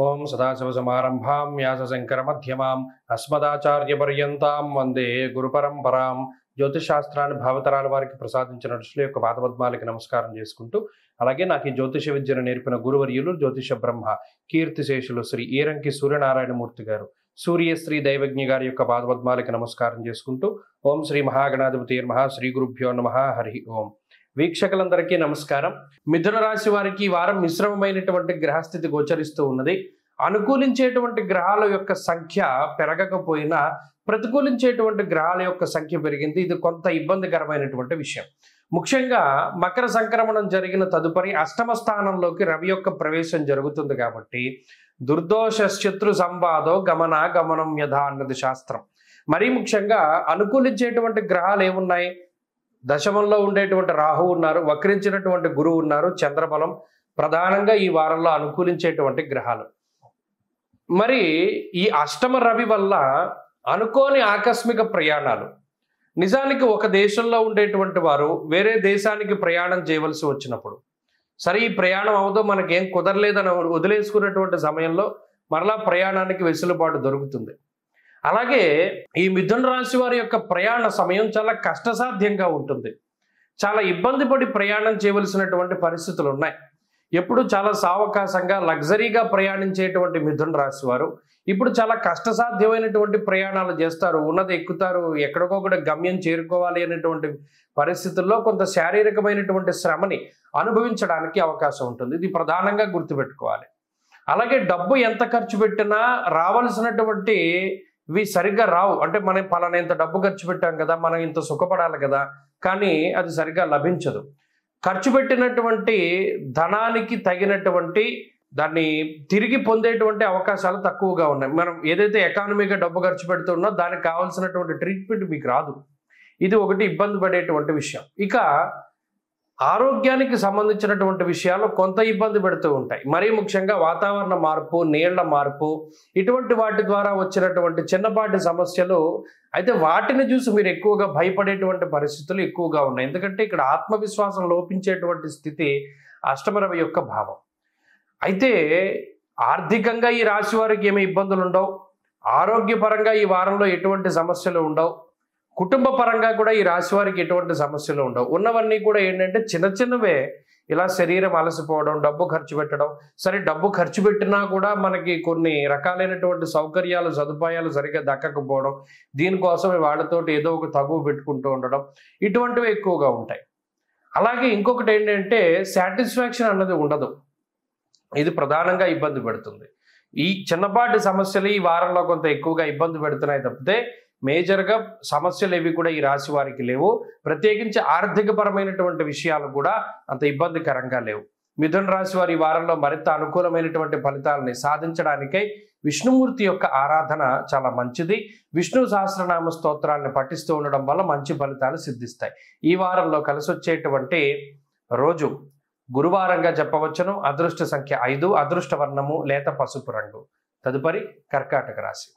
ఓం సదాశివసమారంభాం వ్యాసశంకరమధ్యమాం అస్మదాచార్యపర్యంతాం వందే గురుపరంపరాం. జ్యోతిషాస్త్రాన్ని భావతరాల వారికి ప్రసాదించిన ఋషుల యొక్క పాదపద్మాలకి నమస్కారం చేసుకుంటూ, అలాగే నాకు ఈ జ్యోతిష విద్యను నేర్పిన గురువర్యులు జ్యోతిష బ్రహ్మ కీర్తిశేషులు శ్రీ ఈరంకి సూర్యనారాయణమూర్తి గారు, సూర్యశ్రీ దైవజ్ఞ గారి యొక్క పాదపద్మాలకి నమస్కారం చేసుకుంటూ, ఓం శ్రీ మహాగణాధిపతి నమః, శ్రీ గురుభ్యో నమః, హరి ఓం. వీక్షకులందరికీ నమస్కారం. మిథున రాశి వారికి ఈ వారం మిశ్రమమైనటువంటి గ్రహస్థితి గోచరిస్తూ ఉన్నది. అనుకూలించేటువంటి గ్రహాల యొక్క సంఖ్య పెరగకపోయినా ప్రతికూలించేటువంటి గ్రహాల యొక్క సంఖ్య పెరిగింది. ఇది కొంత ఇబ్బందికరమైనటువంటి విషయం. ముఖ్యంగా మకర సంక్రమణం జరిగిన తదుపరి అష్టమ స్థానంలోకి రవి యొక్క ప్రవేశం జరుగుతుంది కాబట్టి దుర్దోష శత్రు సంవాదో గమనం యథా అన్నది శాస్త్రం. మరీ ముఖ్యంగా అనుకూలించేటువంటి గ్రహాలు ఏమున్నాయి? దశమంలో ఉండేటువంటి రాహు ఉన్నారు, వక్రించినటువంటి గురువు ఉన్నారు, చంద్రబలం ప్రధానంగా ఈ వారంలో అనుకూలించేటువంటి గ్రహాలు. మరి ఈ అష్టమ రవి వల్ల అనుకోని ఆకస్మిక ప్రయాణాలు, నిజానికి ఒక దేశంలో ఉండేటువంటి వారు వేరే దేశానికి ప్రయాణం చేయవలసి వచ్చినప్పుడు, సరే ఈ ప్రయాణం అవదో మనకేం కుదరలేదని వదిలేసుకున్నటువంటి సమయంలో మరలా ప్రయాణానికి వెసులుబాటు దొరుకుతుంది. అలాగే ఈ మిథున రాశి వారి యొక్క ప్రయాణ సమయం చాలా కష్టసాధ్యంగా ఉంటుంది. చాలా ఇబ్బంది పడి ప్రయాణం చేయవలసినటువంటి పరిస్థితులు ఉన్నాయి. ఎప్పుడు చాలా సావకాశంగా లగ్జరీగా ప్రయాణించేటువంటి మిథున రాశి వారు ఇప్పుడు చాలా కష్టసాధ్యమైనటువంటి ప్రయాణాలు చేస్తారు. ఉన్నది ఎక్కుతారు, ఎక్కడికొకటి గమ్యం చేరుకోవాలి అనేటువంటి పరిస్థితుల్లో కొంత శారీరకమైనటువంటి శ్రమని అనుభవించడానికి అవకాశం ఉంటుంది. ఇది ప్రధానంగా గుర్తుపెట్టుకోవాలి. అలాగే డబ్బు ఎంత ఖర్చు పెట్టినా రావాల్సినటువంటి ఇవి సరిగ్గా రావు. అంటే మనం పలానా ఇంత డబ్బు ఖర్చు పెట్టాం కదా, మనం ఇంత సుఖపడాలి కదా, కానీ అది సరిగ్గా లభించదు. ఖర్చు పెట్టినటువంటి ధనానికి తగినటువంటి దాన్ని తిరిగి పొందేటువంటి అవకాశాలు తక్కువగా ఉన్నాయి. మనం ఏదైతే ఎకానమీగా డబ్బు ఖర్చు పెడుతున్నా దానికి కావాల్సినటువంటి ట్రీట్మెంట్ మీకు రాదు. ఇది ఒకటి ఇబ్బంది పడేటువంటి విషయం. ఇక ఆరోగ్యానికి సంబంధించినటువంటి విషయాలు కొంత ఇబ్బంది పెడుతూ ఉంటాయి. మరీ ముఖ్యంగా వాతావరణ మార్పు, నీళ్ల మార్పు, ఇటువంటి వాటి ద్వారా వచ్చినటువంటి చిన్నపాటి సమస్యలు. అయితే వాటిని చూసి మీరు ఎక్కువగా భయపడేటువంటి పరిస్థితులు ఎక్కువగా ఉన్నాయి. ఎందుకంటే ఇక్కడ ఆత్మవిశ్వాసం లోపించేటువంటి స్థితి అష్టమ రవి యొక్క భావం. అయితే ఆర్థికంగా ఈ రాశి వారికి ఏమి ఇబ్బందులు ఉండవు, ఆరోగ్యపరంగా ఈ వారంలో ఎటువంటి సమస్యలు ఉండవు, కుటుంబ పరంగా కూడా ఈ రాశి వారికి ఎటువంటి సమస్యలు ఉండవు. ఉన్నవన్నీ కూడా ఏంటంటే చిన్న చిన్నవే. ఇలా శరీరం అలసిపోవడం, డబ్బు ఖర్చు పెట్టడం. సరే డబ్బు ఖర్చు పెట్టినా కూడా మనకి కొన్ని రకాలైనటువంటి సౌకర్యాలు, సదుపాయాలు సరిగ్గా దక్కకపోవడం, దీనికోసం వాళ్ళతోటి ఏదో ఒక తగువ పెట్టుకుంటూ ఉండడం, ఇటువంటివి ఎక్కువగా ఉంటాయి. అలాగే ఇంకొకటి ఏంటంటే సాటిస్ఫాక్షన్ అన్నది ఉండదు. ఇది ప్రధానంగా ఇబ్బంది పెడుతుంది. ఈ చిన్నపాటి సమస్యలు ఈ వారంలో కొంత ఎక్కువగా ఇబ్బంది పెడుతున్నాయి తప్పితే మేజర్గా సమస్యలు ఏవి కూడా ఈ రాశి వారికి లేవు. ప్రత్యేకించి ఆర్థిక పరమైనటువంటి విషయాలు కూడా అంత ఇబ్బందికరంగా లేవు. మిథున రాశి వారి ఈ వారంలో మరింత అనుకూలమైనటువంటి ఫలితాలని సాధించడానికై విష్ణుమూర్తి యొక్క ఆరాధన చాలా మంచిది. విష్ణు సహస్రనామ స్తోత్రాలను పఠిస్తూ ఉండడం వల్ల మంచి ఫలితాలు సిద్ధిస్తాయి. ఈ వారంలో కలిసి వచ్చేటువంటి రోజు గురువారంగా చెప్పవచ్చును. అదృష్ట సంఖ్య 5, అదృష్ట వర్ణము లేత పసుపు రంగు. తదుపరి కర్కాటక రాశి.